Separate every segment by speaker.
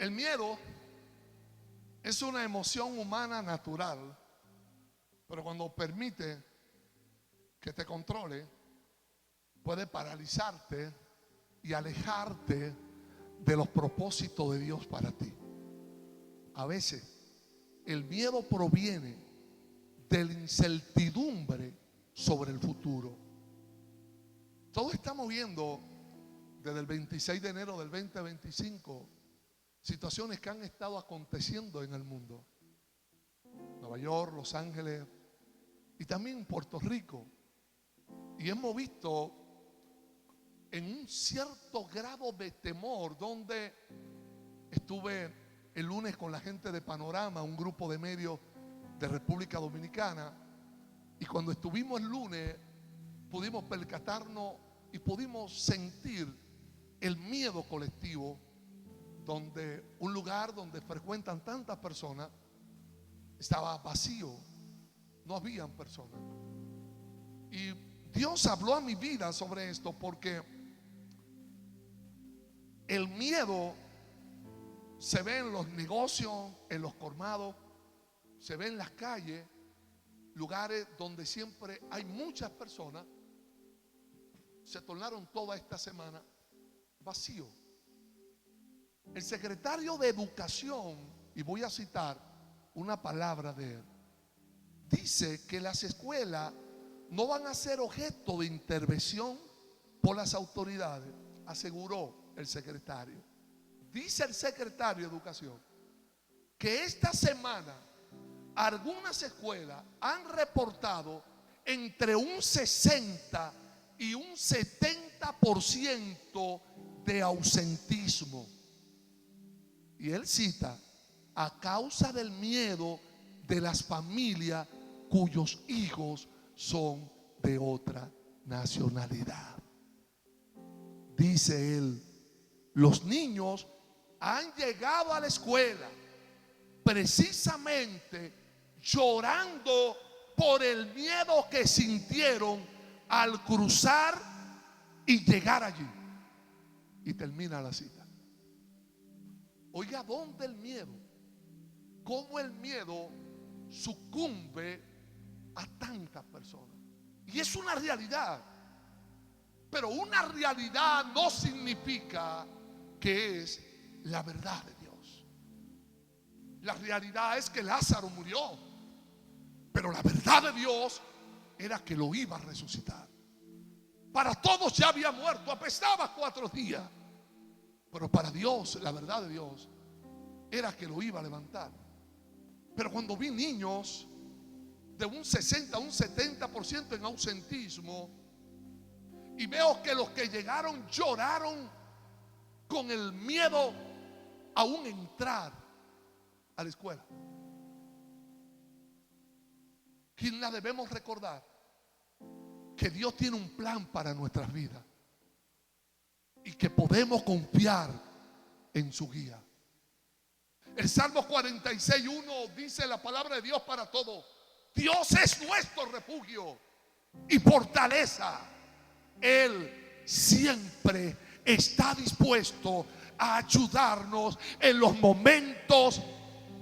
Speaker 1: El miedo es una emoción humana natural, pero cuando permite que te controle, puede paralizarte y alejarte de los propósitos de Dios para ti. A veces el miedo proviene de la incertidumbre sobre el futuro. Todos estamos viendo desde el 26 de enero del 2025 situaciones que han estado aconteciendo en el mundo. Nueva York, Los Ángeles y también Puerto Rico. Y hemos visto en un cierto grado de temor, donde estuve el lunes con la gente de Panorama, un grupo de medios de República Dominicana, y cuando estuvimos el lunes pudimos percatarnos y pudimos sentir el miedo colectivo, donde un lugar donde frecuentan tantas personas estaba vacío, no habían personas. Y Dios habló a mi vida sobre esto, porque el miedo se ve en los negocios, en los colmados, se ve en las calles, lugares donde siempre hay muchas personas. Se tornaron toda esta semana vacíos. El secretario de Educación, y voy a citar una palabra de él, dice que las escuelas no van a ser objeto de intervención por las autoridades, aseguró el secretario. Dice el secretario de Educación que esta semana algunas escuelas han reportado entre un 60 y un 70% de ausentismo. Y él cita: a causa del miedo de las familias cuyos hijos son de otra nacionalidad. Dice él, los niños han llegado a la escuela precisamente llorando por el miedo que sintieron al cruzar y llegar allí. Y termina la cita. Oiga, ¿dónde el miedo? ¿Cómo el miedo sucumbe a tantas personas? Y es una realidad. Pero una realidad no significa que es la verdad de Dios. La realidad es que Lázaro murió, pero la verdad de Dios era que lo iba a resucitar. Para todos ya había muerto, apestaba 4 días. Pero para Dios, la verdad de Dios era que lo iba a levantar. Pero cuando vi niños de un 60 a un 70% en ausentismo, y veo que los que llegaron lloraron con el miedo aún entrar a la escuela. ¿Quién la debemos recordar? Que Dios tiene un plan para nuestras vidas y que podemos confiar en su guía. El Salmo 46:1 dice la palabra de Dios para todos: Dios es nuestro refugio y fortaleza. Él siempre está dispuesto a ayudarnos en los momentos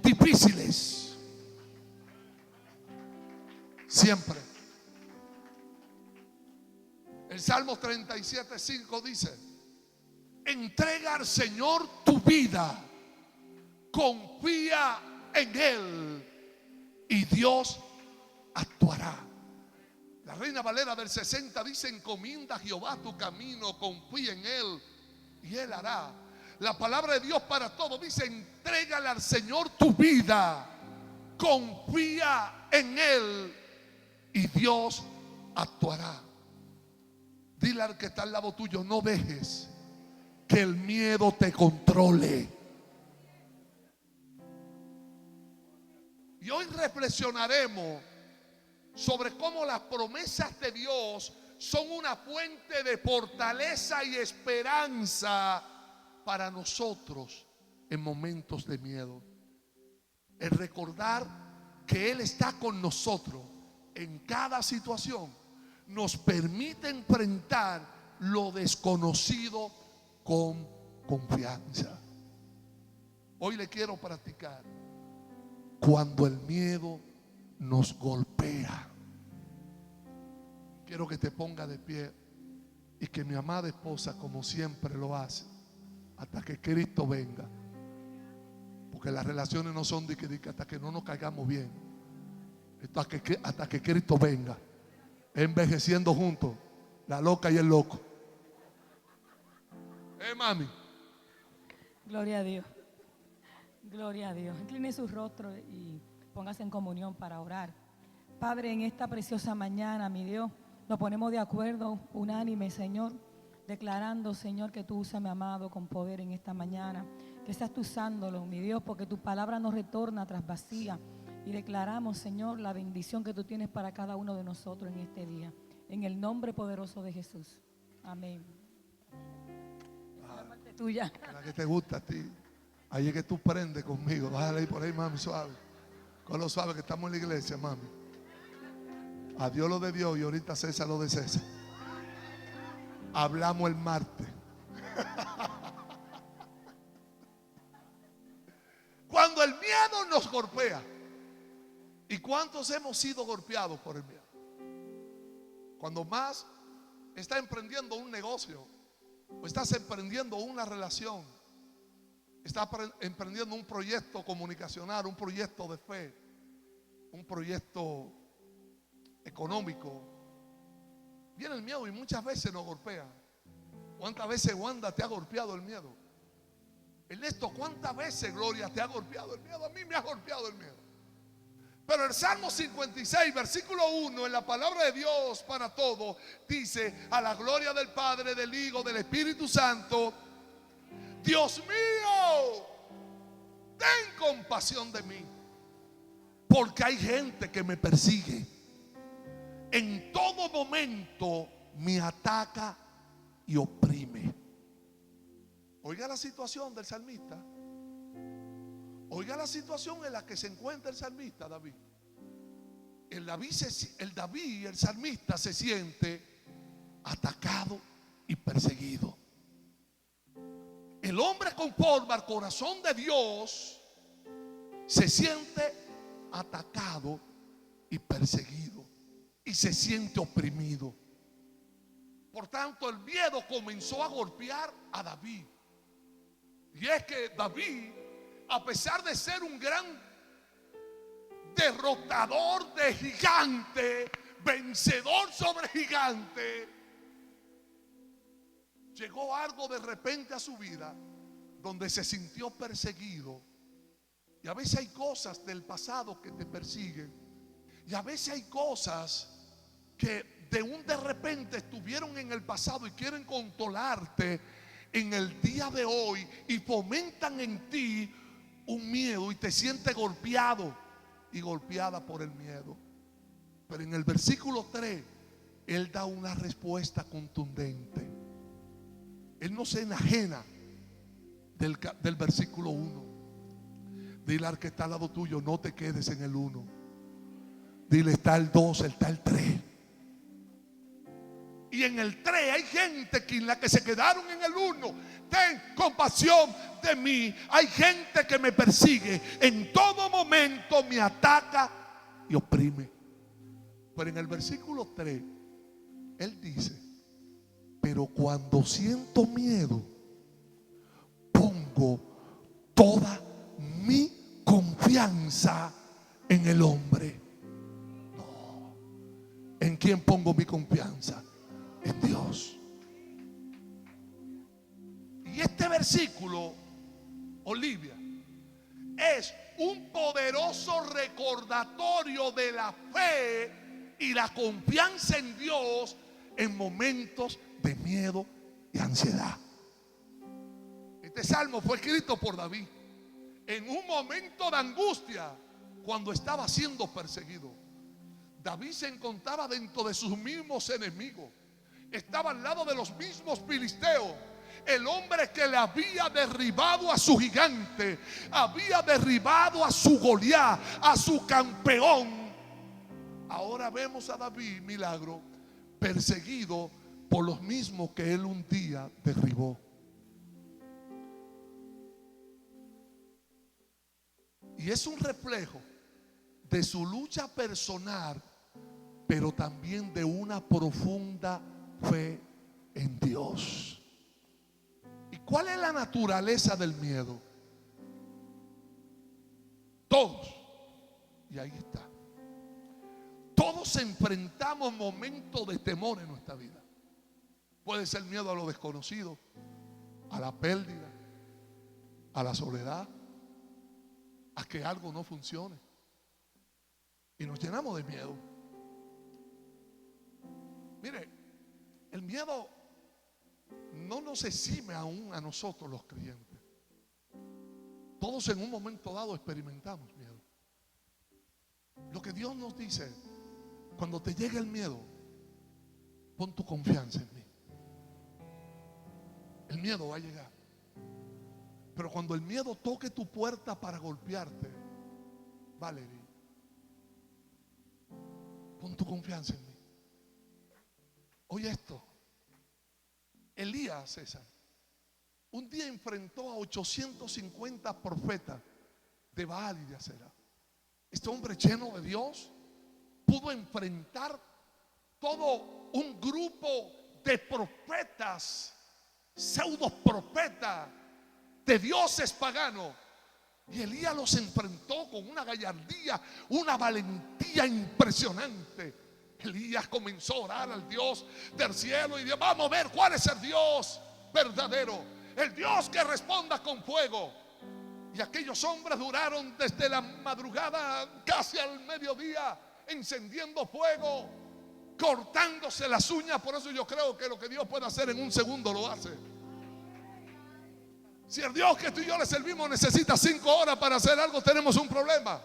Speaker 1: difíciles. Siempre. El Salmo 37:5 dice: entrega al Señor tu vida, confía en Él y Dios actuará. La Reina Valera del 60 dice: encomienda a Jehová tu camino, confía en Él y Él hará. La palabra de Dios para todos dice: entrégale al Señor tu vida, confía en Él y Dios actuará. Dile al que está al lado tuyo: no dejes que el miedo te controle. Y hoy reflexionaremos sobre cómo las promesas de Dios son una fuente de fortaleza y esperanza para nosotros en momentos de miedo. El recordar que Él está con nosotros en cada situación nos permite enfrentar lo desconocido con confianza. Hoy le quiero practicar. Cuando el miedo nos golpea, quiero que te ponga de pie y que mi amada esposa, como siempre lo hace, hasta que Cristo venga. Porque las relaciones no son de que hasta que no nos caigamos bien. Hasta que Cristo venga. Envejeciendo juntos, la loca y el loco. Mami.
Speaker 2: Gloria a Dios. Gloria a Dios. Incline su rostro y póngase en comunión para orar. Padre, en esta preciosa mañana, mi Dios, nos ponemos de acuerdo, unánime, Señor, declarando, Señor, que tú usas, mi amado, con poder en esta mañana. Que estás tú usándolo, mi Dios, porque tu palabra no retorna tras vacía. Y declaramos, Señor, la bendición que tú tienes para cada uno de nosotros en este día. En el nombre poderoso de Jesús. Amén. La parte tuya.
Speaker 1: La que te gusta a ti. Ahí es que tú prendes conmigo. Bájale ahí por ahí, mami, suave. Con lo suave que estamos en la iglesia, mami. A Dios lo de Dios y ahorita César lo de César. Hablamos el martes. Cuando el miedo nos golpea. ¿Y cuántos hemos sido golpeados por el miedo? Cuando más estás emprendiendo un negocio o estás emprendiendo una relación, estás emprendiendo un proyecto comunicacional, un proyecto de fe, un proyecto económico, viene el miedo y muchas veces nos golpea. ¿Cuántas veces, Wanda, te ha golpeado el miedo? Ernesto, ¿cuántas veces, Gloria, te ha golpeado el miedo? A mí me ha golpeado el miedo. Pero el Salmo 56, versículo 1, en la palabra de Dios para todos, dice: a la gloria del Padre, del Hijo, del Espíritu Santo, Dios mío, ten compasión de mí, porque hay gente que me persigue. En todo momento me ataca y oprime. Oiga la situación del salmista. Oiga la situación en la que se encuentra el salmista David. El salmista se siente atacado y perseguido. El hombre conforme al corazón de Dios se siente atacado y perseguido y se siente oprimido. Por tanto, el miedo comenzó a golpear a David. Y es que David, a pesar de ser un gran derrotador de gigante, vencedor sobre gigante, llegó algo de repente a su vida donde se sintió perseguido. Y a veces hay cosas del pasado que te persiguen. Y a veces hay cosas que de repente estuvieron en el pasado y quieren controlarte en el día de hoy y fomentan en ti un miedo y te sientes golpeado y golpeada por el miedo. Pero en el versículo 3 él da una respuesta contundente. Él no se enajena del versículo 1. Dile al que está al lado tuyo: no te quedes en el 1. Dile: está el 2, está el 3. Y en el 3 hay gente que en la que se quedaron en el 1. Ten compasión de mí. Hay gente que me persigue. En todo momento me ataca y oprime. Pero en el versículo 3 él dice: pero cuando siento miedo, pongo toda mi confianza en el hombre. No. ¿En quién pongo mi confianza? En Dios. Y este versículo, Olivia, es un poderoso recordatorio de la fe y la confianza en Dios en momentos de miedo y ansiedad. Este salmo fue escrito por David en un momento de angustia, cuando estaba siendo perseguido. David se encontraba dentro de sus mismos enemigos. Estaba al lado de los mismos filisteos. El hombre que le había derribado a su gigante, había derribado a su Goliat, a su campeón. Ahora vemos a David, milagro, perseguido por los mismos que él un día derribó. Y es un reflejo de su lucha personal, pero también de una profunda fe en Dios. ¿Y cuál es la naturaleza del miedo? Todos, y ahí está, todos enfrentamos momentos de temor en nuestra vida. Puede ser miedo a lo desconocido, a la pérdida, a la soledad, a que algo no funcione. Y nos llenamos de miedo. Mire, el miedo no nos exime aún a nosotros los creyentes. Todos en un momento dado experimentamos miedo. Lo que Dios nos dice, cuando te llegue el miedo, pon tu confianza en mí. El miedo va a llegar. Pero cuando el miedo toque tu puerta para golpearte, Valerie, pon tu confianza en mí. Oye esto. Elías, César, un día enfrentó a 850 profetas de Baal y de Acera. Este hombre lleno de Dios pudo enfrentar todo un grupo de profetas, pseudo profetas, de dioses paganos. Y Elías los enfrentó con una gallardía, una valentía impresionante. Elías comenzó a orar al Dios del cielo y dijo: vamos a ver cuál es el Dios verdadero, el Dios que responda con fuego. Y aquellos hombres duraron desde la madrugada casi al mediodía encendiendo fuego, cortándose las uñas. Por eso yo creo que lo que Dios puede hacer en un segundo lo hace. Si el Dios que tú y yo le servimos necesita 5 horas para hacer algo, tenemos un problema.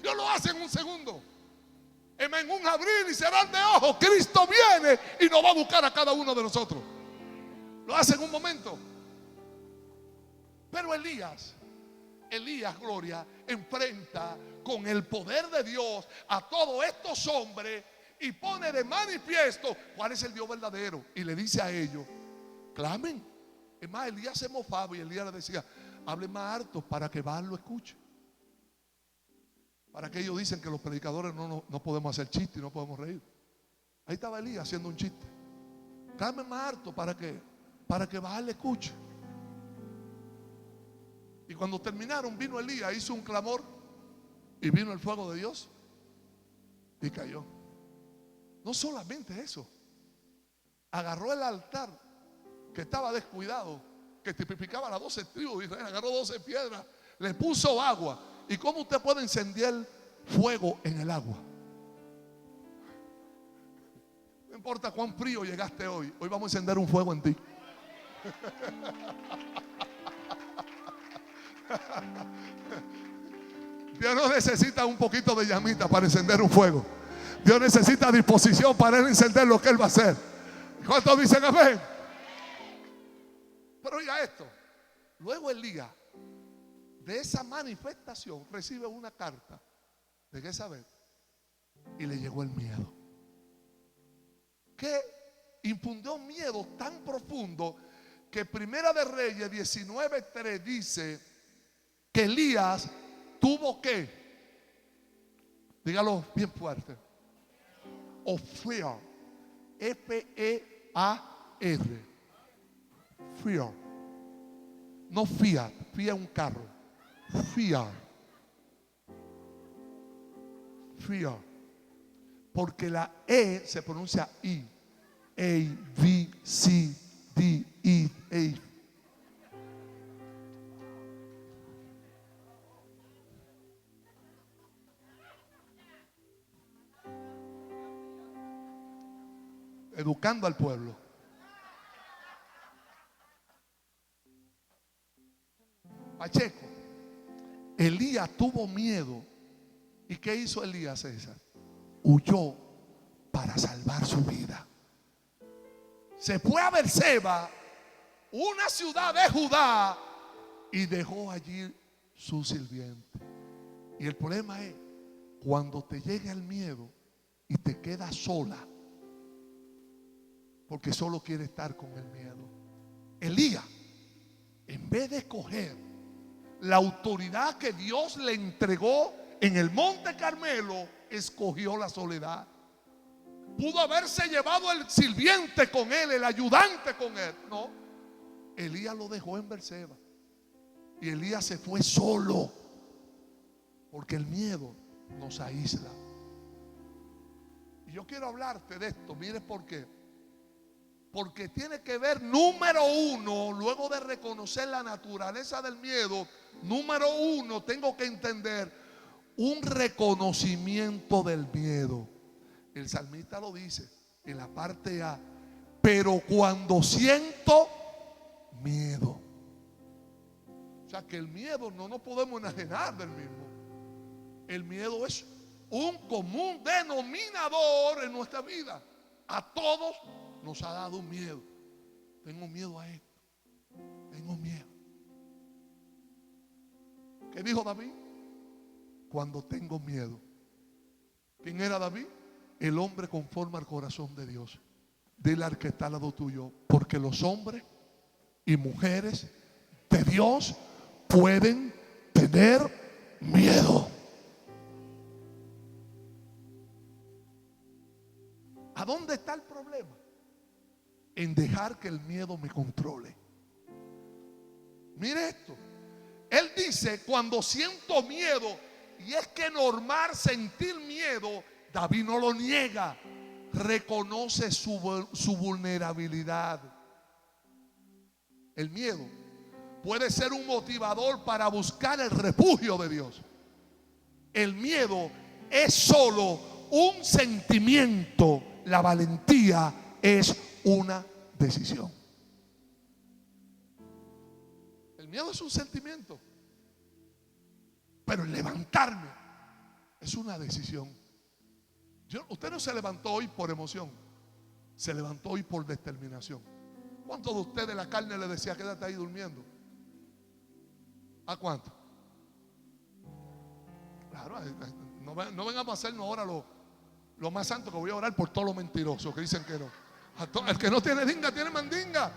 Speaker 1: Dios lo hace en un segundo, en un abrir y cerrar de ojos. Cristo viene y nos va a buscar a cada uno de nosotros. Lo hace en un momento. Pero Elías, Gloria, enfrenta con el poder de Dios a todos estos hombres y pone de manifiesto cuál es el Dios verdadero. Y le dice a ellos: clamen. Es más, Elías se mofaba y Elías le decía: hable más alto para que Baal lo escuche. Para que ellos dicen que los predicadores no podemos hacer chistes y no podemos reír. Ahí estaba Elías haciendo un chiste. Clamen más alto para que Baal le escuche. Y cuando terminaron, vino Elías, hizo un clamor y vino el fuego de Dios y cayó. No solamente eso, agarró el altar que estaba descuidado, que tipificaba las 12 tribus de Israel, agarró 12 piedras, le puso agua. ¿Y cómo usted puede encender fuego en el agua? No importa cuán frío llegaste hoy, hoy vamos a encender un fuego en ti. Dios no necesita un poquito de llamita para encender un fuego. Dios necesita disposición para él encender lo que él va a hacer. ¿Cuántos dicen amén? Pero oiga esto. Luego Elías, de esa manifestación, recibe una carta de Jezabel y le llegó el miedo, que infundió miedo tan profundo que Primera de Reyes 19:3 dice que Elías tuvo que, dígalo bien fuerte, o fear, F-E-A-R, fear, no Fiat, Fiat un carro, fear, fear, porque la E se pronuncia I, A, V, C, D, E, A. Educando al pueblo. Pacheco, Elías tuvo miedo. ¿Y qué hizo Elías, César? Huyó para salvar su vida. Se fue a Berseba, una ciudad de Judá, y dejó allí su sirviente. Y el problema es cuando te llega el miedo y te quedas sola, porque solo quiere estar con el miedo. Elías, en vez de coger la autoridad que Dios le entregó en el Monte Carmelo, escogió la soledad. Pudo haberse llevado el sirviente con él, el ayudante con él. No, Elías lo dejó en Berseba. Y Elías se fue solo. Porque el miedo nos aísla. Y yo quiero hablarte de esto. Mire por qué. Porque tiene que ver, número uno, luego de reconocer la naturaleza del miedo, número uno, tengo que entender un reconocimiento del miedo. El salmista lo dice en la parte A. Pero cuando siento miedo. O sea que el miedo no nos podemos enajenar del mismo. El miedo es un común denominador en nuestra vida. A todos nos ha dado miedo. Tengo miedo a esto. Tengo miedo. ¿Qué dijo David? Cuando tengo miedo. ¿Quién era David? El hombre conforme al corazón de Dios. Dile al que está al lado tuyo, porque los hombres y mujeres de Dios pueden tener miedo. ¿A dónde está el problema? En dejar que el miedo me controle. Mire esto. Él dice, cuando siento miedo, y es que normal sentir miedo, David no lo niega, reconoce su vulnerabilidad. El miedo puede ser un motivador para buscar el refugio de Dios. El miedo es solo un sentimiento. La valentía es una decisión. El miedo es un sentimiento, pero el levantarme es una decisión. Usted no se levantó hoy por emoción, se levantó hoy por determinación. ¿Cuántos de ustedes la carne le decía quédate ahí durmiendo? ¿A cuánto? Claro, no vengamos a hacernos ahora lo más santo, que voy a orar por todos los mentirosos que dicen que no. El que no tiene dinga tiene mandinga.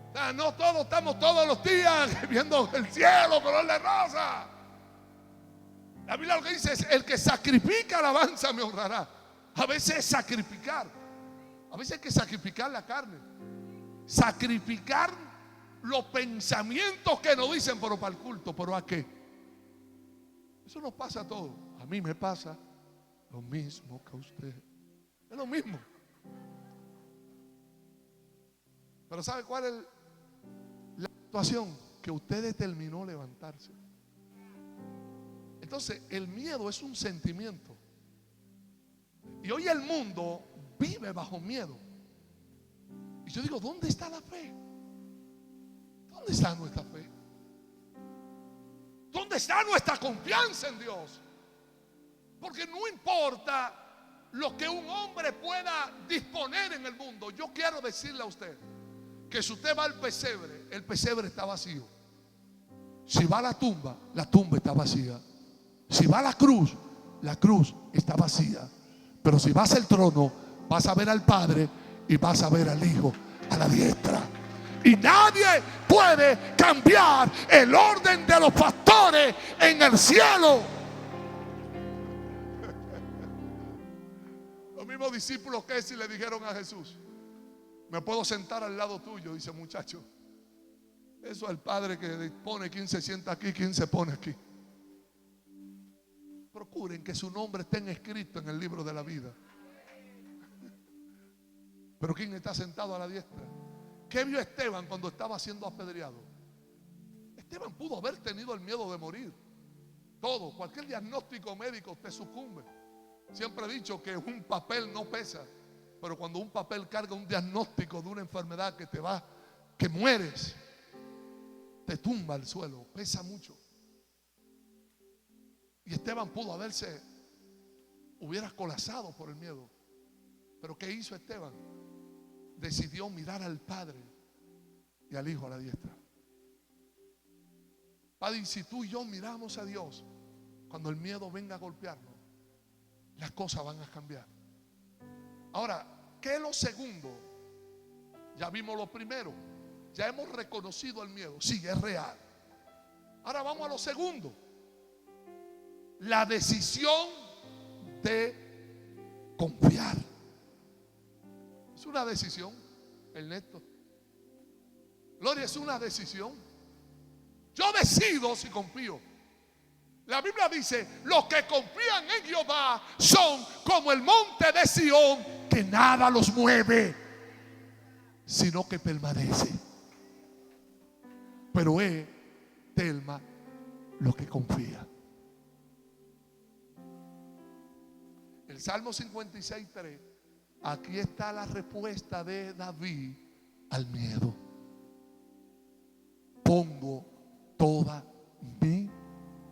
Speaker 1: O sea, no todos estamos todos los días viendo el cielo color de rosa. La Biblia lo que dice es: el que sacrifica alabanza me honrará. A veces es sacrificar. A veces hay que sacrificar la carne. Sacrificar los pensamientos que nos dicen, pero para el culto, pero ¿a qué? Eso nos pasa a todos. A mí me pasa lo mismo que a usted. Es lo mismo. Pero ¿sabe cuál es la situación? Que usted determinó levantarse. Entonces, el miedo es un sentimiento. Y hoy el mundo vive bajo miedo. Y yo digo, ¿dónde está la fe? ¿Dónde está nuestra fe? ¿Dónde está nuestra confianza en Dios? Porque no importa lo que un hombre pueda disponer en el mundo. Yo quiero decirle a usted que si usted va al pesebre, el pesebre está vacío. Si va a la tumba está vacía. Si va a la cruz está vacía. Pero si vas al trono, vas a ver al Padre y vas a ver al Hijo a la diestra. Y nadie puede cambiar el orden de los pastores en el cielo. Los mismos discípulos que si le dijeron a Jesús: ¿me puedo sentar al lado tuyo? Dice: muchacho, eso es el Padre que dispone quién se sienta aquí, quién se pone aquí. Procuren que su nombre esté escrito en el libro de la vida. Pero ¿quién está sentado a la diestra? ¿Qué vio Esteban cuando estaba siendo apedreado? Esteban pudo haber tenido el miedo de morir. Todo, cualquier diagnóstico médico usted sucumbe. Siempre he dicho que un papel no pesa, pero cuando un papel carga un diagnóstico de una enfermedad que mueres, te tumba al suelo, pesa mucho. Y Esteban pudo hubiera colapsado por el miedo. Pero ¿qué hizo Esteban? Decidió mirar al Padre y al Hijo a la diestra. Padre, si tú y yo miramos a Dios, cuando el miedo venga a golpearnos, las cosas van a cambiar. Ahora, ¿qué es lo segundo? Ya vimos lo primero. Ya hemos reconocido el miedo. Sí, es real. Ahora vamos a lo segundo. La decisión de confiar. Es una decisión, Ernesto. Gloria, es una decisión. Yo decido si confío. La Biblia dice: los que confían en Jehová son como el monte de Sión, que nada los mueve, sino que permanece. Pero es, Telma, lo que confía. El Salmo 56:3. Aquí está la respuesta de David al miedo. Pongo toda mi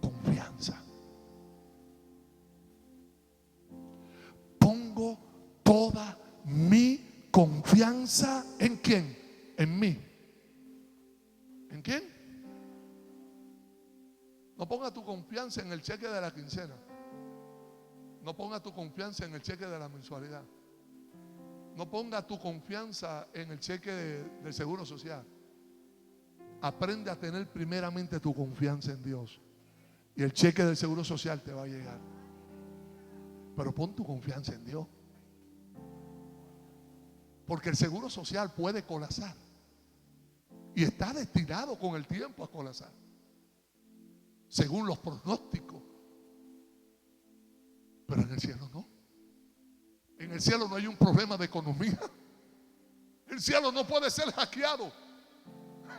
Speaker 1: confianza. Pongo toda mi confianza ¿en quién? En mí. ¿En quién? No ponga tu confianza en el cheque de la quincena. No ponga tu confianza en el cheque de la mensualidad. No ponga tu confianza en el cheque del seguro social. Aprende a tener primeramente tu confianza en Dios, y el cheque del seguro social te va a llegar. Pero pon tu confianza en Dios, porque el seguro social puede colapsar y está destinado con el tiempo a colapsar, según los pronósticos. Pero en el cielo no. En el cielo no hay un problema de economía. El cielo no puede ser hackeado.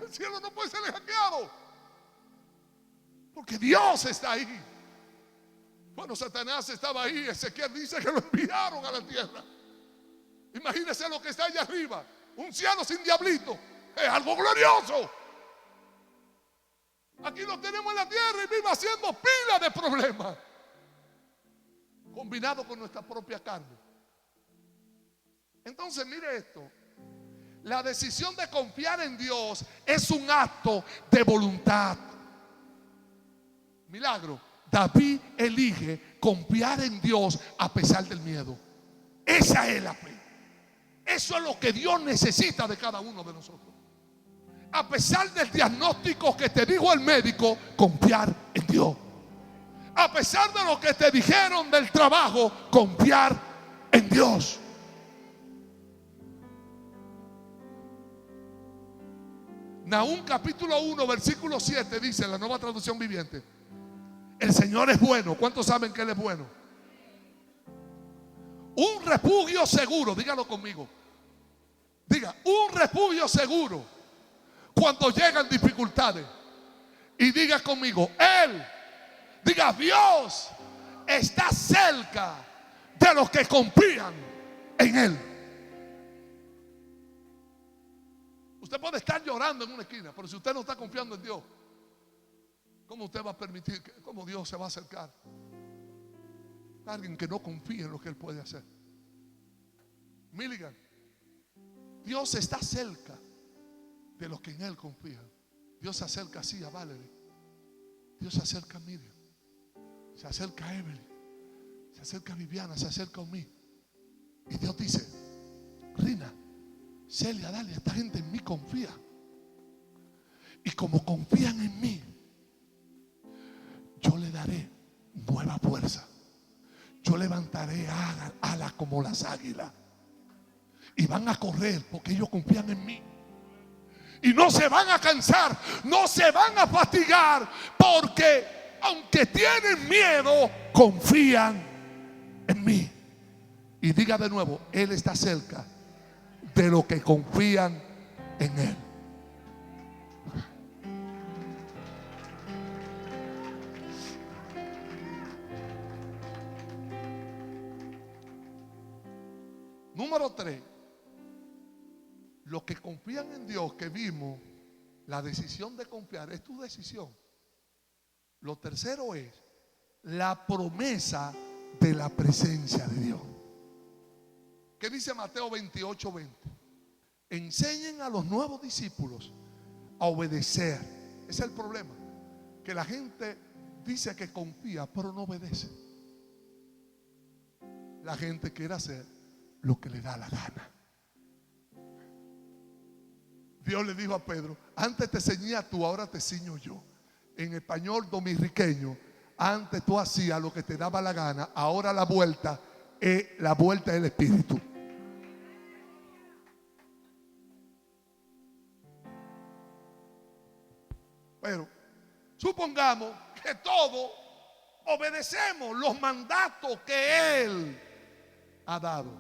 Speaker 1: El cielo no puede ser hackeado, porque Dios está ahí. Bueno, Satanás estaba ahí. Ezequiel dice que lo enviaron a la tierra. Imagínense lo que está allá arriba. Un cielo sin diablito. Es algo glorioso. Aquí lo tenemos en la tierra y vive haciendo pila de problemas, combinado con nuestra propia carne. Entonces mire esto. La decisión de confiar en Dios es un acto de voluntad. Milagro. David elige confiar en Dios a pesar del miedo. Esa es la fe. Eso es lo que Dios necesita de cada uno de nosotros. A pesar del diagnóstico que te dijo el médico, confiar en Dios. A pesar de lo que te dijeron del trabajo, confiar en Dios. Nahum capítulo 1 versículo 7 dice en la Nueva Traducción Viviente: el Señor es bueno. ¿Cuántos saben que Él es bueno? Un refugio seguro, dígalo conmigo. Diga, un refugio seguro cuando llegan dificultades. Y diga conmigo, Él, diga, Dios está cerca de los que confían en Él. Usted puede estar llorando en una esquina, pero si usted no está confiando en Dios, ¿cómo usted va a permitir cómo Dios se va a acercar a alguien que no confía en lo que Él puede hacer? Milligan, Dios está cerca de los que en Él confían. Dios se acerca así a Valerie, Dios se acerca a Miriam, se acerca a Evelyn, se acerca a Viviana, se acerca a mí. Y Dios dice: Rina, Celia, Dalia, esta gente en mí confía. Y como confían en mí, yo le daré nueva fuerza. Yo levantaré alas como las águilas. Y van a correr porque ellos confían en mí. Y no se van a cansar, no se van a fatigar, porque aunque tienen miedo, confían en mí. Y diga de nuevo, Él está cerca de los que confían en Él. Número 3. Los que confían en Dios, que vimos, la decisión de confiar es tu decisión. Lo tercero es la promesa de la presencia de Dios. ¿Qué dice Mateo 28:20? Enseñen a los nuevos discípulos a obedecer. Ese es el problema, que la gente dice que confía, pero no obedece. La gente quiere hacer lo que le da la gana. Dios le dijo a Pedro: antes te ceñía tú, ahora te ciño yo. En español dominiqueño, antes tú hacías lo que te daba la gana, ahora la vuelta es la vuelta del Espíritu. Pero supongamos que todos obedecemos los mandatos que Él ha dado.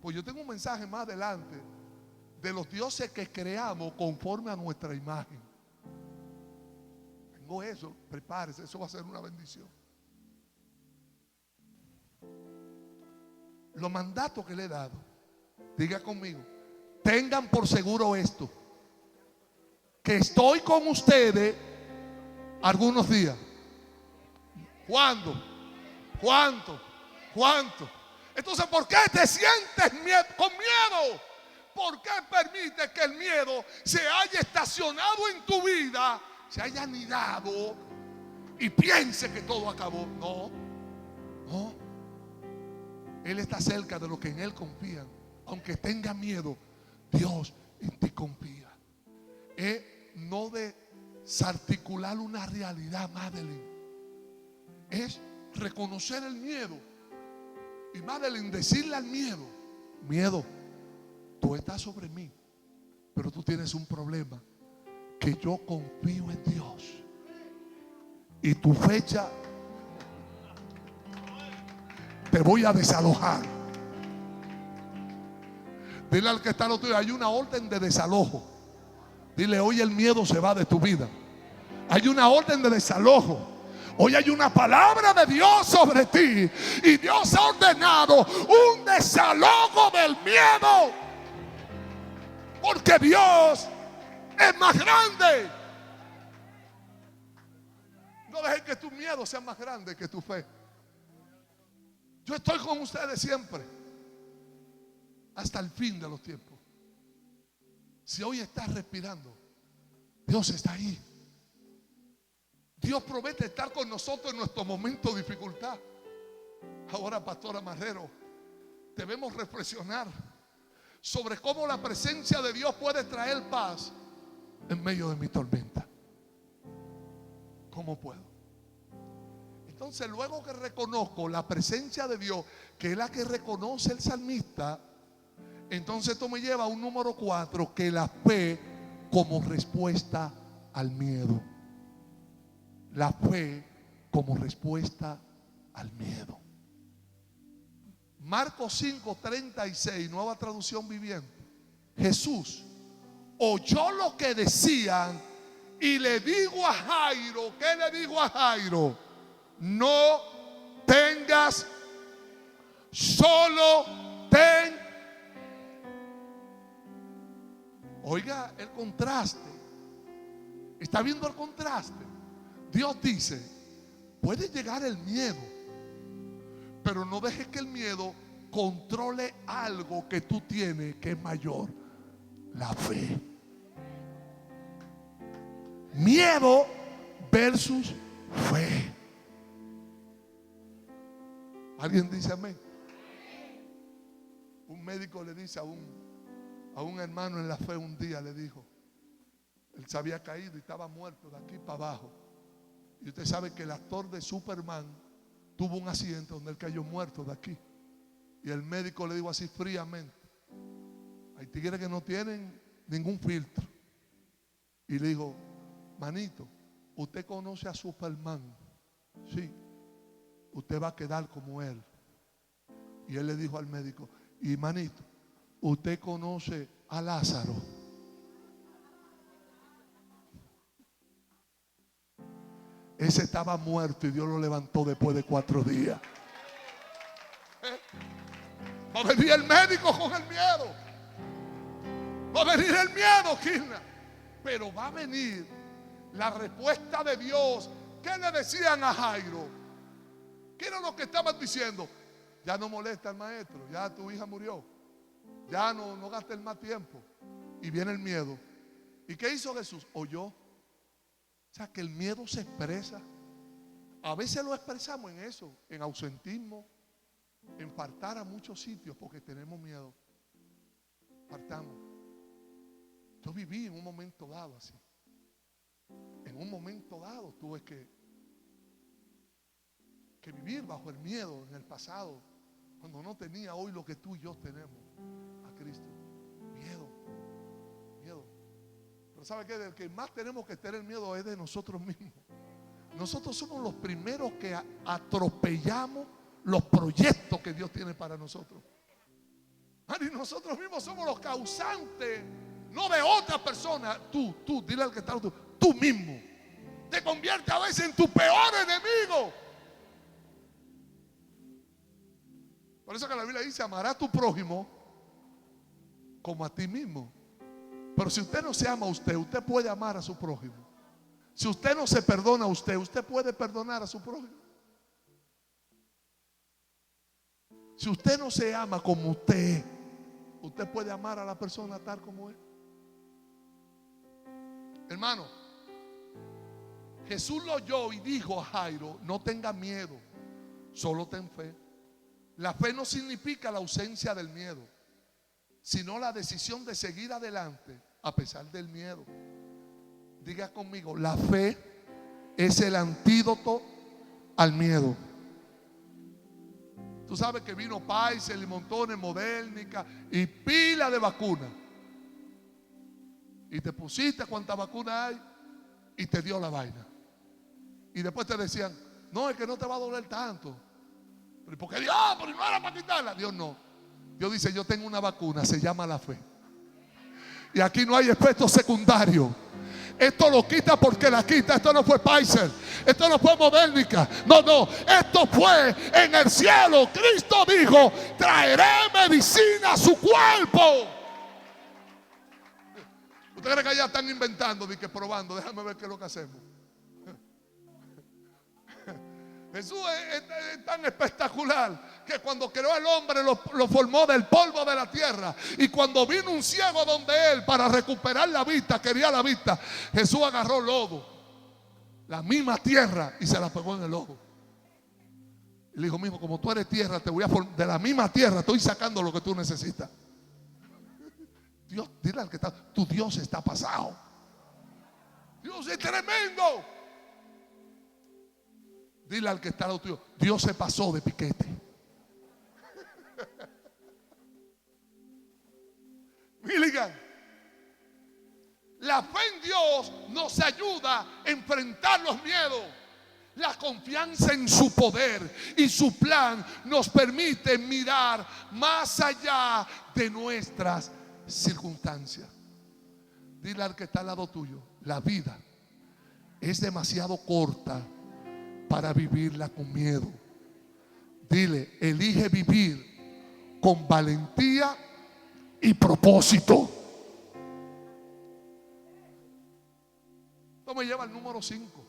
Speaker 1: Pues yo tengo un mensaje más adelante de los dioses que creamos conforme a nuestra imagen. Tengo eso, prepárese, eso va a ser una bendición. Los mandatos que le he dado, diga conmigo, tengan por seguro esto, que estoy con ustedes algunos días. ¿Cuándo? ¿Cuánto? ¿Cuánto? Entonces, ¿por qué te sientes con miedo? ¿Por qué permites que el miedo se haya estacionado en tu vida, se haya anidado y piense que todo acabó? No, no. Él está cerca de los que en Él confían. Aunque tenga miedo, Dios en ti confía. Es no desarticular una realidad, Madeline. Es reconocer el miedo. Y Madeline, decirle al miedo: miedo, tú estás sobre mí, pero tú tienes un problema, que yo confío en Dios. Y tu fecha te voy a desalojar. Dile al que está al otro lado, hay una orden de desalojo. Dile: hoy el miedo se va de tu vida. Hay una orden de desalojo. Hoy hay una palabra de Dios sobre ti. Y Dios ha ordenado un desalojo del miedo. Porque Dios es más grande. No dejes que tu miedo sea más grande que tu fe. Yo estoy con ustedes siempre, hasta el fin de los tiempos. Si hoy estás respirando, Dios está ahí. Dios promete estar con nosotros en nuestro momento de dificultad. Ahora, pastora Marrero, debemos reflexionar sobre cómo la presencia de Dios puede traer paz en medio de mi tormenta. ¿Cómo puedo? Entonces, luego que reconozco la presencia de Dios, que es la que reconoce el salmista, entonces esto me lleva a un número 4, que la fe como respuesta al miedo. La fe como respuesta al miedo. Marcos 5:36, nueva traducción viviente. Jesús oyó lo que decían y le dijo a Jairo, ¿qué le dijo a Jairo? No tengas, solo ten. Oiga el contraste. ¿Está viendo el contraste? Dios dice: puede llegar el miedo, pero no dejes que el miedo controle algo que tú tienes que es mayor: la fe. Miedo versus fe. ¿Alguien dice amén? Un médico le dice a un hermano en la fe un día, le dijo, él se había caído y estaba muerto de aquí para abajo. Y usted sabe que el actor de Superman tuvo un accidente donde él cayó muerto de aquí. Y el médico le dijo así fríamente: hay tigres que no tienen ningún filtro. Y le dijo: manito, ¿usted conoce a Superman? Sí. Usted va a quedar como él. Y él le dijo al médico: y manito, ¿usted conoce a Lázaro? Ese estaba muerto y Dios lo levantó después de 4 días. Va a venir el médico con el miedo. Va a venir el miedo, Kirna. Pero va a venir la respuesta de Dios. ¿Qué le decían a Jairo? ¿Qué era lo que estaban diciendo? Ya no molesta al maestro, ya tu hija murió, ya no gastes más tiempo. Y viene el miedo. ¿Y qué hizo Jesús? Oyó. O sea que el miedo se expresa. A veces lo expresamos en eso, en ausentismo, en faltar a muchos sitios porque tenemos miedo. Faltamos. Yo viví en un momento dado así. en un momento dado tuve que vivir bajo el miedo en el pasado, cuando no tenía hoy lo que tú y yo tenemos a Cristo. Miedo. Pero ¿sabe qué? Del que más tenemos que tener miedo es de nosotros mismos. Nosotros somos los primeros que atropellamos los proyectos que Dios tiene para nosotros. Y nosotros mismos somos los causantes, no de otra persona. Tú, dile al que está tú mismo. Te convierte a veces en tu peor enemigo. Por eso que la Biblia dice: amará a tu prójimo como a ti mismo. Pero si usted no se ama a usted, usted puede amar a su prójimo. Si usted no se perdona a usted, usted puede perdonar a su prójimo. Si usted no se ama como usted, usted puede amar a la persona tal como es. Hermano, Jesús lo oyó y dijo a Jairo: no tenga miedo, solo ten fe. La fe no significa la ausencia del miedo, sino la decisión de seguir adelante a pesar del miedo. Diga conmigo: la fe es el antídoto al miedo. Tú sabes que vino Pfizer y montones, Moderna y pila de vacunas, y te pusiste cuánta vacuna hay y te dio la vaina, y después te decían: no, es que no te va a doler tanto. ¿Pero por qué Dios? Pero no era para quitarla. Dios no. Dios dice: yo tengo una vacuna, se llama la fe, y aquí no hay efectos secundarios. Esto lo quita porque la quita. Esto no fue Pfizer, esto no fue Moderna. No, esto fue en el cielo. Cristo dijo: traeré medicina a su cuerpo. ¿Usted cree que allá están inventando, de que probando? Déjame ver qué es lo que hacemos. Jesús es tan espectacular que cuando creó al hombre lo formó del polvo de la tierra. Y cuando vino un ciego donde él para recuperar la vista, quería la vista, Jesús agarró lodo, la misma tierra, y se la pegó en el ojo. Y le dijo: mismo, como tú eres tierra, te voy a de la misma tierra estoy sacando lo que tú necesitas. Dios, dile al que está: tu Dios está pasado. Dios es tremendo. Dile al que está al lado tuyo: Dios se pasó de piquete. Milligan, la fe en Dios nos ayuda a enfrentar los miedos. La confianza en su poder y su plan nos permite mirar más allá de nuestras circunstancias. Dile al que está al lado tuyo: la vida es demasiado corta para vivirla con miedo. Dile: elige vivir con valentía y propósito. Esto me lleva al número 5.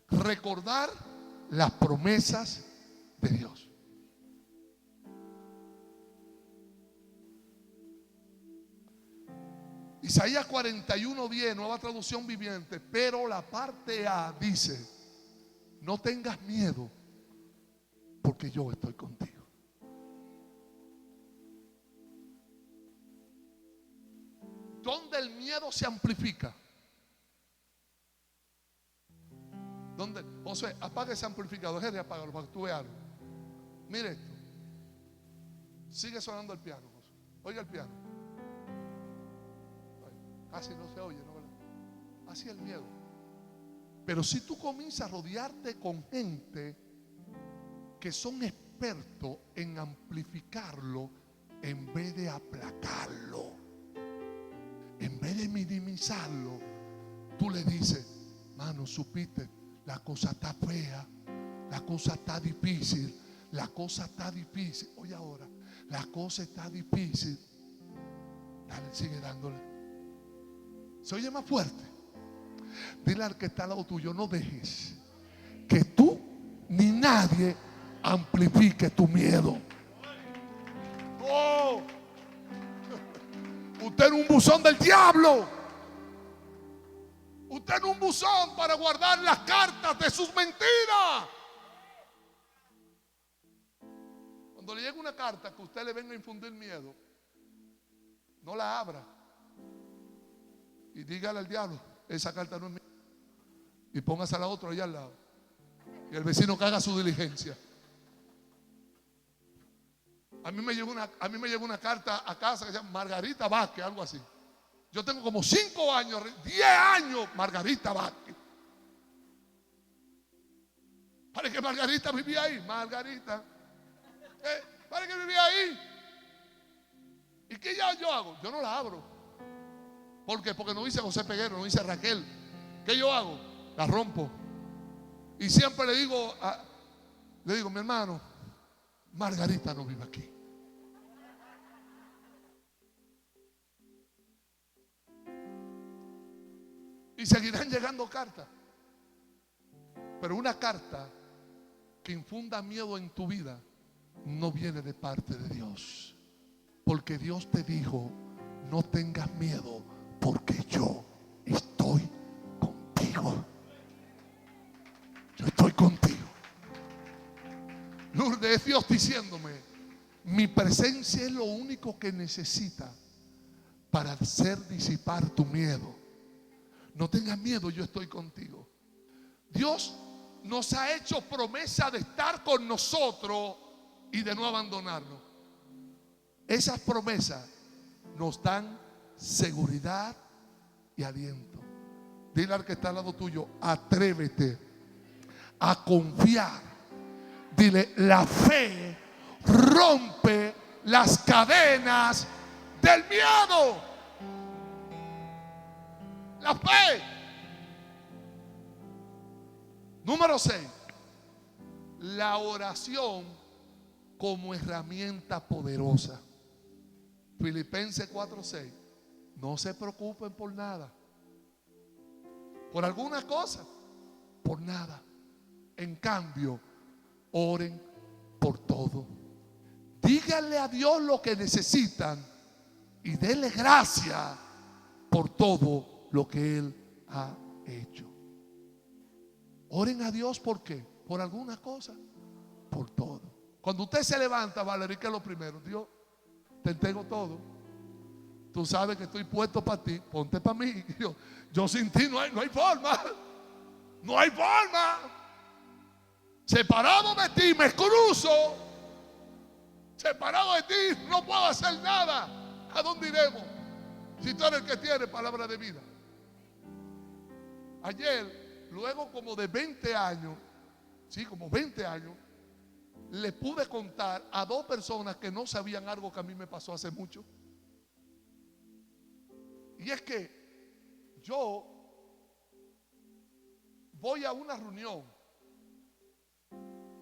Speaker 1: Recordar las promesas de Dios. Isaías 41:10, nueva traducción viviente, pero la parte A dice: no tengas miedo, porque yo estoy contigo. ¿Dónde el miedo se amplifica? ¿Dónde? José, apaga ese amplificador, apágalo para que tú veas algo. Mire esto. Sigue sonando el piano, José. Oiga el piano. Casi no se oye, ¿no? Así es el miedo. Pero si tú comienzas a rodearte con gente que son expertos en amplificarlo en vez de aplacarlo, en vez de minimizarlo, tú le dices: mano, supiste, la cosa está fea, la cosa está difícil, la cosa está difícil. Oye ahora, la cosa está difícil. Dale, sigue dándole. Se oye más fuerte. Dile al que está al lado tuyo: no dejes que tú ni nadie amplifique tu miedo. Oh, usted es un buzón del diablo. Usted es un buzón para guardar las cartas de sus mentiras. Cuando le llegue una carta que usted le venga a infundir miedo, no la abra y dígale al diablo: esa carta no es mía. Y póngase a la otra allá al lado. Y el vecino que haga su diligencia. A mí me llegó una carta a casa que se llama Margarita Vázquez, algo así. Yo tengo como 5 años, 10 años, Margarita Vázquez. Parece que Margarita vivía ahí. Margarita. Parece que vivía ahí. ¿Y qué yo hago? Yo no la abro. ¿Por qué? Porque no dice José Peguero, no dice Raquel. ¿Qué yo hago? La rompo. Y siempre le digo, mi hermano, Margarita no vive aquí. Y seguirán llegando cartas. Pero una carta que infunda miedo en tu vida no viene de parte de Dios. Porque Dios te dijo, no tengas miedo porque yo estoy contigo. Yo estoy contigo. Lourdes, es Dios diciéndome, mi presencia es lo único que necesita para hacer disipar tu miedo. No tengas miedo, yo estoy contigo. Dios nos ha hecho promesa de estar con nosotros y de no abandonarnos. Esas promesas nos dan seguridad y aliento. Dile al que está al lado tuyo, atrévete a confiar. Dile, la fe rompe las cadenas del miedo. La fe. Número 6. La oración como herramienta poderosa. Filipenses 4:6. No se preocupen por nada. Por alguna cosa. Por nada. En cambio, oren por todo. Díganle a Dios lo que necesitan y denle gracias por todo lo que Él ha hecho. Oren a Dios, ¿por qué? Por alguna cosa, por todo. Cuando usted se levanta, Valeria, ¿qué es lo primero? Dios, te entrego todo. Tú sabes que estoy puesto para ti, ponte para mí. Yo sin ti no hay forma. No hay forma. Separado de ti me cruzo. Separado de ti no puedo hacer nada. ¿A dónde iremos? Si tú eres el que tiene palabra de vida. Ayer, luego como de 20 años, sí, como 20 años, le pude contar a 2 personas que no sabían algo que a mí me pasó hace mucho. Y es que yo voy a una reunión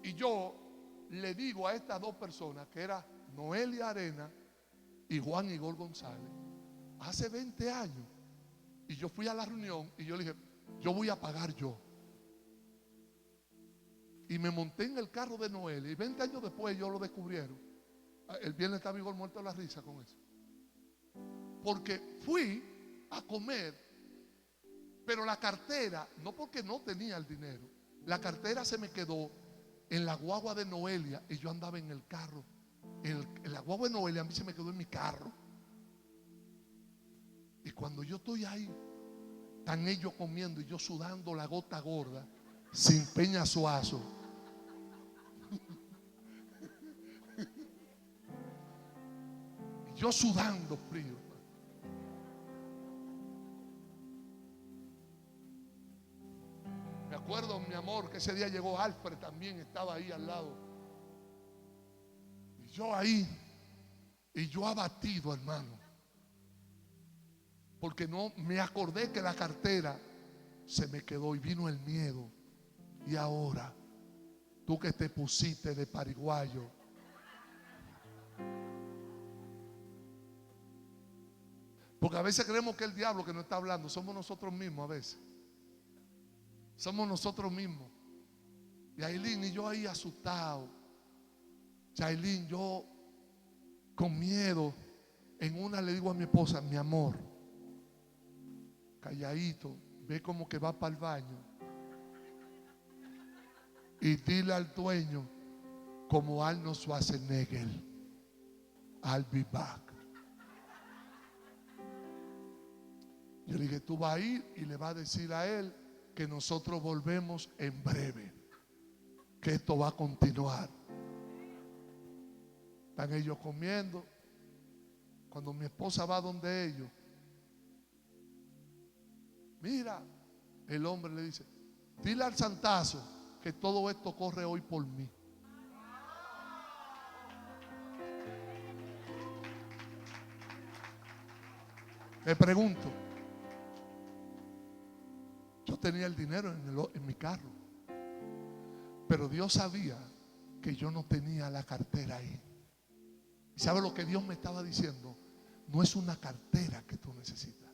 Speaker 1: y yo le digo a estas 2 personas, que era Noelia Arena y Juan Igor González, hace 20 años. Y yo fui a la reunión y yo le dije, yo voy a pagar yo. Y me monté en el carro de Noelia y 20 años después ellos lo descubrieron. El viernes estaba Igor muerto de la risa con eso. Porque fui a comer, pero la cartera, no porque no tenía el dinero, la cartera se me quedó en la guagua de Noelia y yo andaba en el carro. En la guagua de Noelia a mí se me quedó en mi carro. Y cuando yo estoy ahí, están ellos comiendo y yo sudando la gota gorda, sin Peña Suazo. Y yo sudando frío. Me acuerdo, mi amor, que ese día llegó Alfred también, estaba ahí al lado. Y yo ahí, y yo abatido, hermano. Porque no me acordé que la cartera se me quedó y vino el miedo. Y ahora, tú que te pusiste de pariguayo, porque a veces creemos que el diablo que nos está hablando somos nosotros mismos. A veces somos nosotros mismos. Y Ailín y yo ahí asustado. Yailín, yo con miedo. En una le digo a mi esposa, mi amor, calladito, ve como que va para el baño y dile al dueño como Arnold Schwarzenegger, I'll be back. Yo le dije, tú vas a ir y le vas a decir a él que nosotros volvemos en breve, que esto va a continuar. Están ellos comiendo. Cuando mi esposa va donde ellos, mira, el hombre le dice, dile al santazo que todo esto corre hoy por mí. Me pregunto, yo tenía el dinero en mi carro, pero Dios sabía que yo no tenía la cartera ahí. ¿Y sabe lo que Dios me estaba diciendo? No es una cartera que tú necesitas.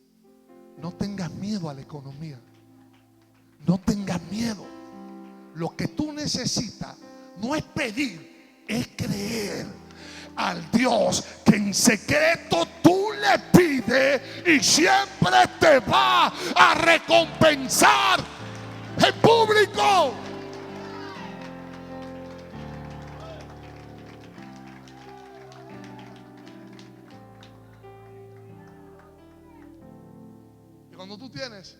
Speaker 1: No tengas miedo a la economía. No tengas miedo. Lo que tú necesitas no es pedir, es creer al Dios que en secreto tú le pides y siempre te va a recompensar en público. Y cuando tú tienes,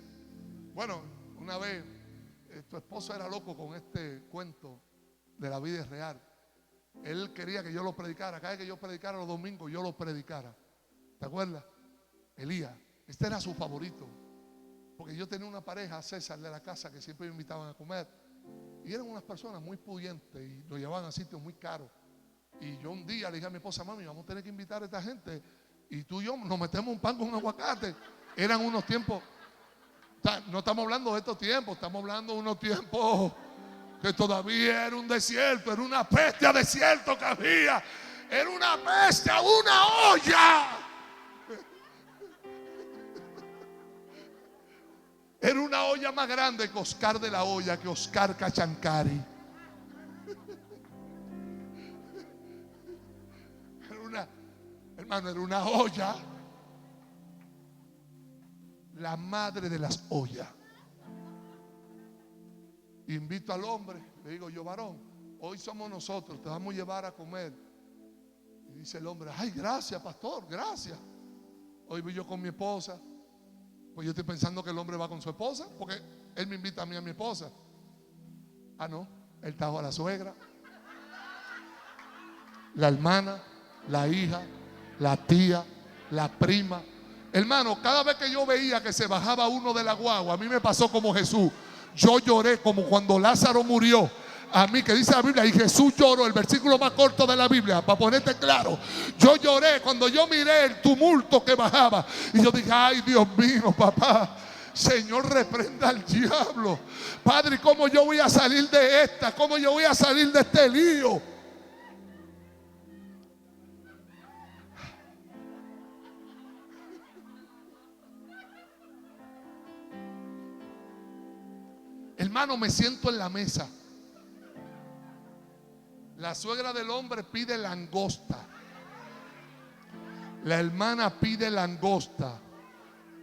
Speaker 1: bueno, una vez tu esposo era loco con este cuento de la vida real. Él quería que yo lo predicara. Cada vez que yo predicara los domingos, yo lo predicara. ¿Te acuerdas? Elías. Este era su favorito. Porque yo tenía una pareja, César, de la casa, que siempre me invitaban a comer. Y eran unas personas muy pudientes y lo llevaban a sitios muy caros. Y yo un día le dije a mi esposa, mami, vamos a tener que invitar a esta gente. Y tú y yo nos metemos un pan con un aguacate. Eran unos tiempos. No estamos hablando de estos tiempos, estamos hablando de unos tiempos que todavía era un desierto, era una peste a desierto que había, era una peste a una olla. Era una olla más grande que Oscar de la Hoya, que Oscar Cachancari. Hermano, era una olla. La madre de las ollas. Invito al hombre, le digo yo, varón, hoy somos nosotros, te vamos a llevar a comer. Y dice el hombre, ay, gracias, pastor, gracias. Hoy voy yo con mi esposa. Pues yo estoy pensando que el hombre va con su esposa, porque él me invita a mí a mi esposa. Ah, no, él trajo a la suegra, la hermana, la hija, la tía, la prima. Hermano, cada vez que yo veía que se bajaba uno de la guagua, a mí me pasó como Jesús. Yo lloré como cuando Lázaro murió. A mí, que dice la Biblia, y Jesús lloró, el versículo más corto de la Biblia, para ponerte claro. Yo lloré cuando yo miré el tumulto que bajaba. Y yo dije, ay, Dios mío, papá, Señor, reprenda al diablo. Padre, ¿cómo yo voy a salir de esta? ¿Cómo yo voy a salir de este lío? Hermano, me siento en la mesa. La suegra del hombre pide langosta. La hermana pide langosta.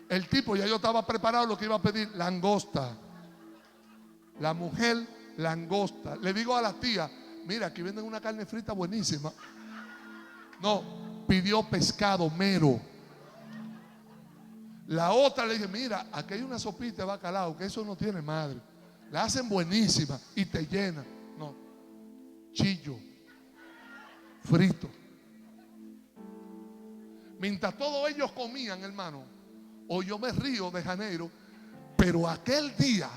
Speaker 1: El tipo, ya yo estaba preparado lo que iba a pedir, langosta. La mujer, langosta. Le digo a la tía, mira, aquí venden una carne frita buenísima. No, pidió pescado mero. La otra le dije, mira, aquí hay una sopita de bacalao, que eso no tiene madre. La hacen buenísima y te llena. No, chillo, frito. Mientras todos ellos comían, hermano, o yo me río de Janeiro, pero aquel día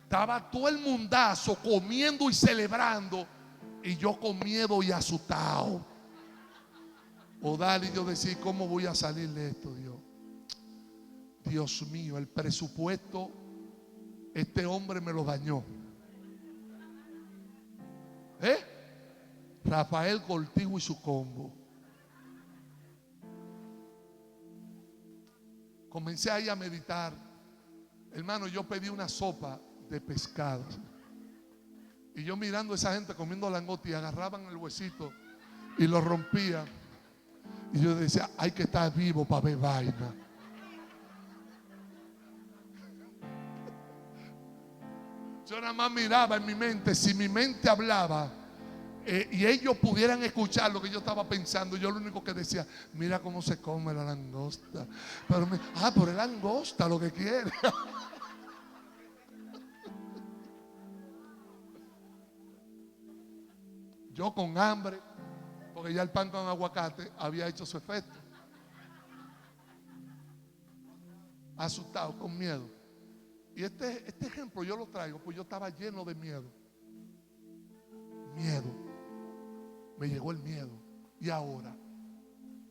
Speaker 1: estaba todo el mundazo comiendo y celebrando, y yo con miedo y asustado. O dale, y yo decir, ¿cómo voy a salir de esto, Dios? Dios mío, el presupuesto, este hombre me lo dañó. Rafael Cortijo y su combo. Comencé ahí a meditar. Hermano, yo pedí una sopa de pescado. Y yo mirando a esa gente comiendo langosta y agarraban el huesito y lo rompían. Y yo decía, hay que estar vivo para ver vaina. Yo nada más miraba en mi mente. Si mi mente hablaba, y ellos pudieran escuchar lo que yo estaba pensando, yo lo único que decía, mira cómo se come la langosta. Pero pero es langosta lo que quiere. Yo con hambre, porque ya el pan con aguacate había hecho su efecto. Asustado, con miedo. Y este ejemplo yo lo traigo, pues yo estaba lleno de miedo. Miedo. Me llegó el miedo. Y ahora,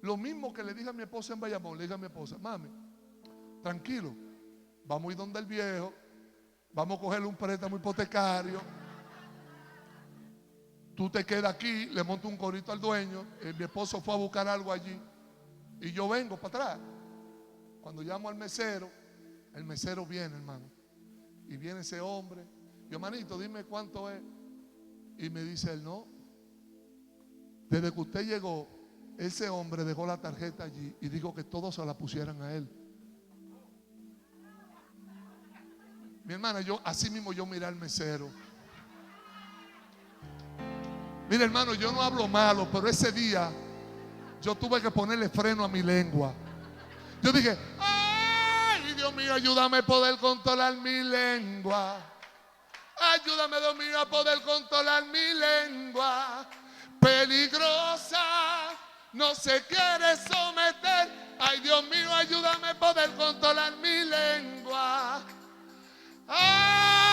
Speaker 1: lo mismo que le dije a mi esposa en Bayamón, le dije a mi esposa, mami, tranquilo, vamos a ir donde el viejo, vamos a cogerle un préstamo hipotecario. Tú te quedas aquí, le monto un corito al dueño. Mi esposo fue a buscar algo allí y yo vengo para atrás. Cuando llamo al mesero, el mesero viene, hermano, y viene ese hombre. Yo, manito, dime cuánto es. Y me dice él, no, desde que usted llegó, ese hombre dejó la tarjeta allí y dijo que todos se la pusieran a él. Mi hermana, así mismo yo miré al mesero. Mira, hermano, yo no hablo malo, pero ese día yo tuve que ponerle freno a mi lengua. Yo dije, ay, Dios mío, ayúdame a poder controlar mi lengua. Ayúdame, Dios mío, a poder controlar mi lengua. Peligrosa, no se quiere someter. Ay, Dios mío, ayúdame a poder controlar mi lengua. Ay.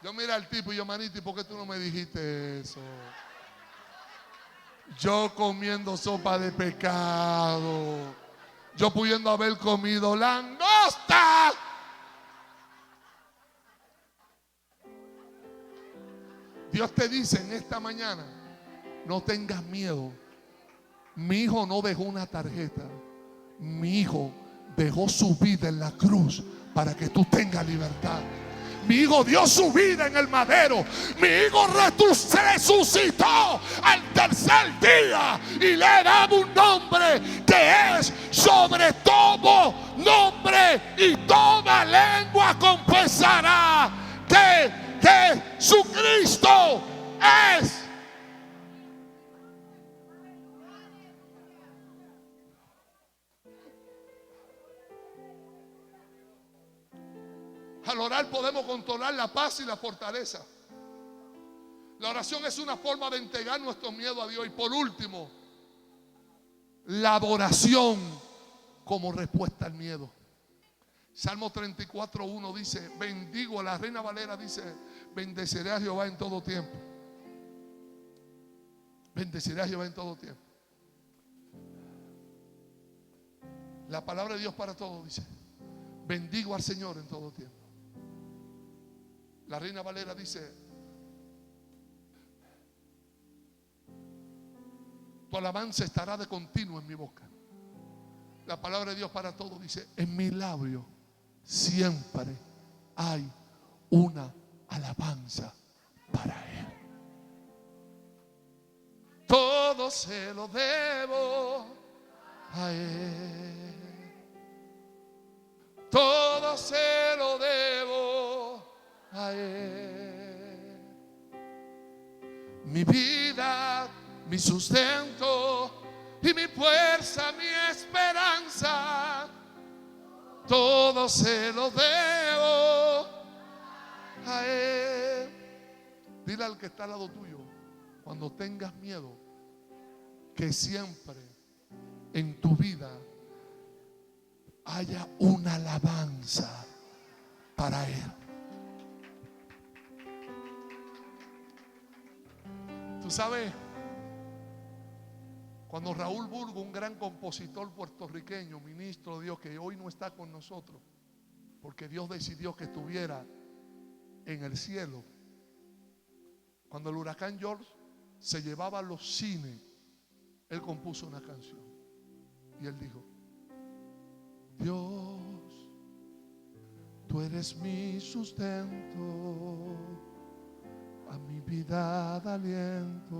Speaker 1: Yo mira al tipo y yo, manito, ¿y por qué tú no me dijiste eso? Yo comiendo sopa de pecado. Yo pudiendo haber comido langosta. Dios te dice en esta mañana, no tengas miedo. Mi hijo no dejó una tarjeta. Mi hijo dejó su vida en la cruz para que tú tengas libertad. Mi hijo dio su vida en el madero. Mi hijo resucitó al tercer día y le daba un nombre que es sobre todo nombre, y toda lengua confesará que Jesucristo es. Al orar podemos controlar la paz y la fortaleza. La oración es una forma de entregar nuestro miedo a Dios. Y por último, la adoración como respuesta al miedo. Salmo 34:1 dice, bendigo, la Reina Valera dice, bendeciré a Jehová en todo tiempo. Bendeciré a Jehová en todo tiempo. La palabra de Dios para todos dice, bendigo al Señor en todo tiempo. La Reina Valera dice, tu alabanza estará de continuo en mi boca. La palabra de Dios para todos dice, en mi labio siempre hay una alabanza para Él. Todo se lo debo a Él. Todo se lo debo a Él. Mi vida, mi sustento y mi fuerza, mi esperanza, todo se lo debo a Él. Dile al que está al lado tuyo, cuando tengas miedo, que siempre en tu vida haya una alabanza para Él. Tú sabes, cuando Raúl Burgo, un gran compositor puertorriqueño, ministro de Dios, que hoy no está con nosotros, porque Dios decidió que estuviera en el cielo, cuando el huracán George se llevaba a los cines, él compuso una canción y él dijo, Dios, tú eres mi sustento, a mi vida da aliento,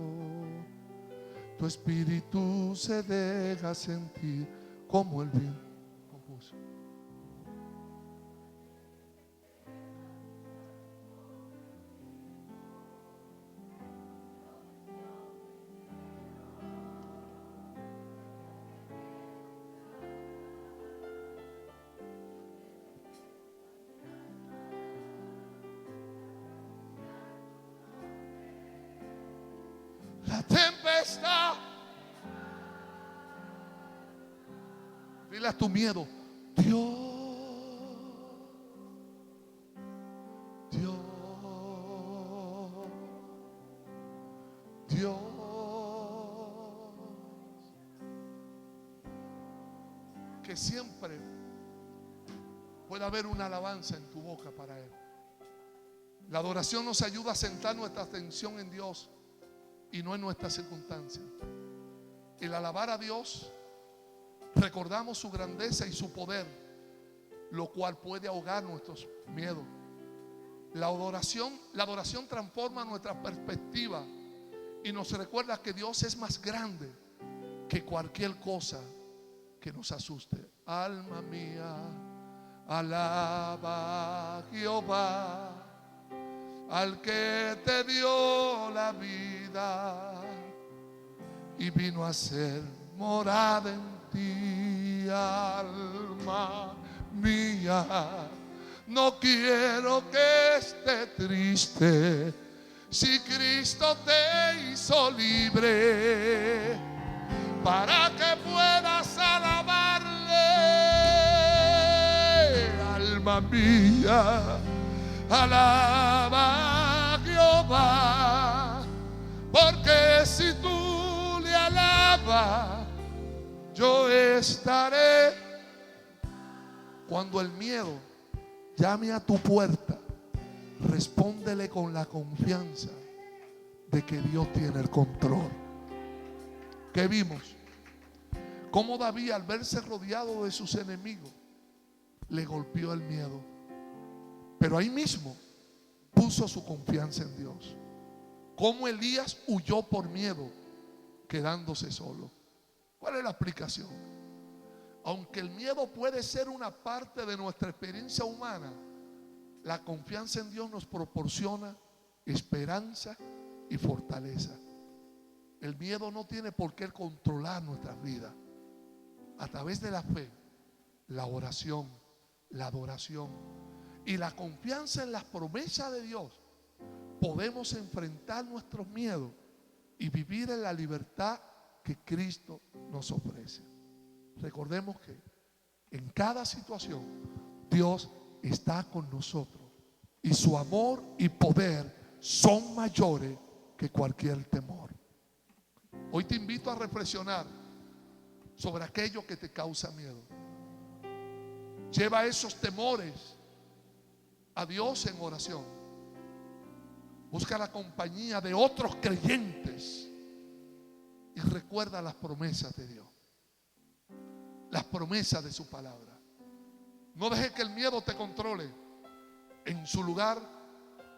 Speaker 1: tu espíritu se deja sentir como el viento. Compuso. Dile a tu miedo: Dios, Dios, Dios. Que siempre pueda haber una alabanza en tu boca para Él. La adoración nos ayuda a centrar nuestra atención en Dios y no en nuestras circunstancias. El alabar a Dios, recordamos su grandeza y su poder, lo cual puede ahogar nuestros miedos. La adoración transforma nuestra perspectiva y nos recuerda que Dios es más grande que cualquier cosa que nos asuste. Alma mía, alaba a Jehová, al que te dio la vida y vino a ser morada en ti. Alma mía, no quiero que esté triste, si Cristo te hizo libre, para que puedas alabarle. Alma mía, alaba a Jehová, porque si tú le alabas, yo estaré. Cuando el miedo llame a tu puerta, respóndele con la confianza de que Dios tiene el control. ¿Qué vimos? Cómo David, al verse rodeado de sus enemigos, le golpeó el miedo, pero ahí mismo puso su confianza en Dios. Cómo Elías huyó por miedo, quedándose solo. ¿Cuál es la explicación? Aunque el miedo puede ser una parte de nuestra experiencia humana, la confianza en Dios nos proporciona esperanza y fortaleza. El miedo no tiene por qué controlar nuestras vidas. A través de la fe, la oración, la adoración y la confianza en las promesas de Dios, podemos enfrentar nuestros miedos y vivir en la libertad que Cristo nos ofrece. Recordemos que en cada situación Dios está con nosotros y su amor y poder son mayores que cualquier temor. Hoy te invito a reflexionar sobre aquello que te causa miedo. Lleva esos temores a Dios en oración. Busca la compañía de otros creyentes y recuerda las promesas de Dios, las promesas de su palabra. No dejes que el miedo te controle. En su lugar,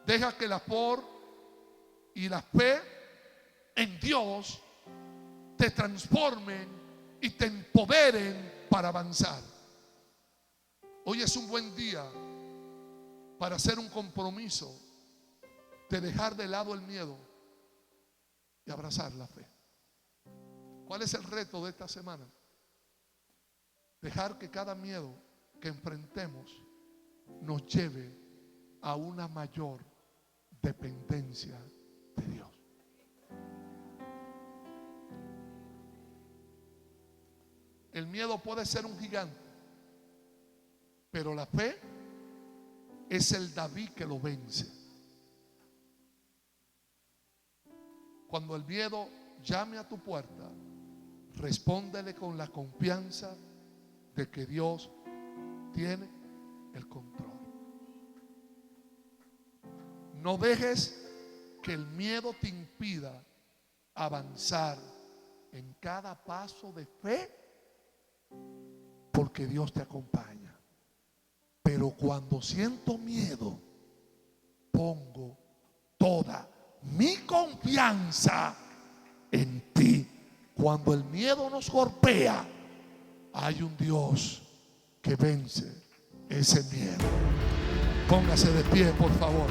Speaker 1: deja que el amor y la fe en Dios te transformen y te empoderen para avanzar. Hoy es un buen día para hacer un compromiso de dejar de lado el miedo y abrazar la fe. ¿Cuál es el reto de esta semana? Dejar que cada miedo que enfrentemos nos lleve a una mayor dependencia de Dios. El miedo puede ser un gigante, pero la fe es el David que lo vence. Cuando el miedo llame a tu puerta, respóndele con la confianza de que Dios tiene el control. No dejes que el miedo te impida avanzar en cada paso de fe, porque Dios te acompaña. Pero cuando siento miedo, pongo toda mi confianza en ti. Cuando el miedo nos golpea, hay un Dios que vence ese miedo. Póngase de pie, por favor.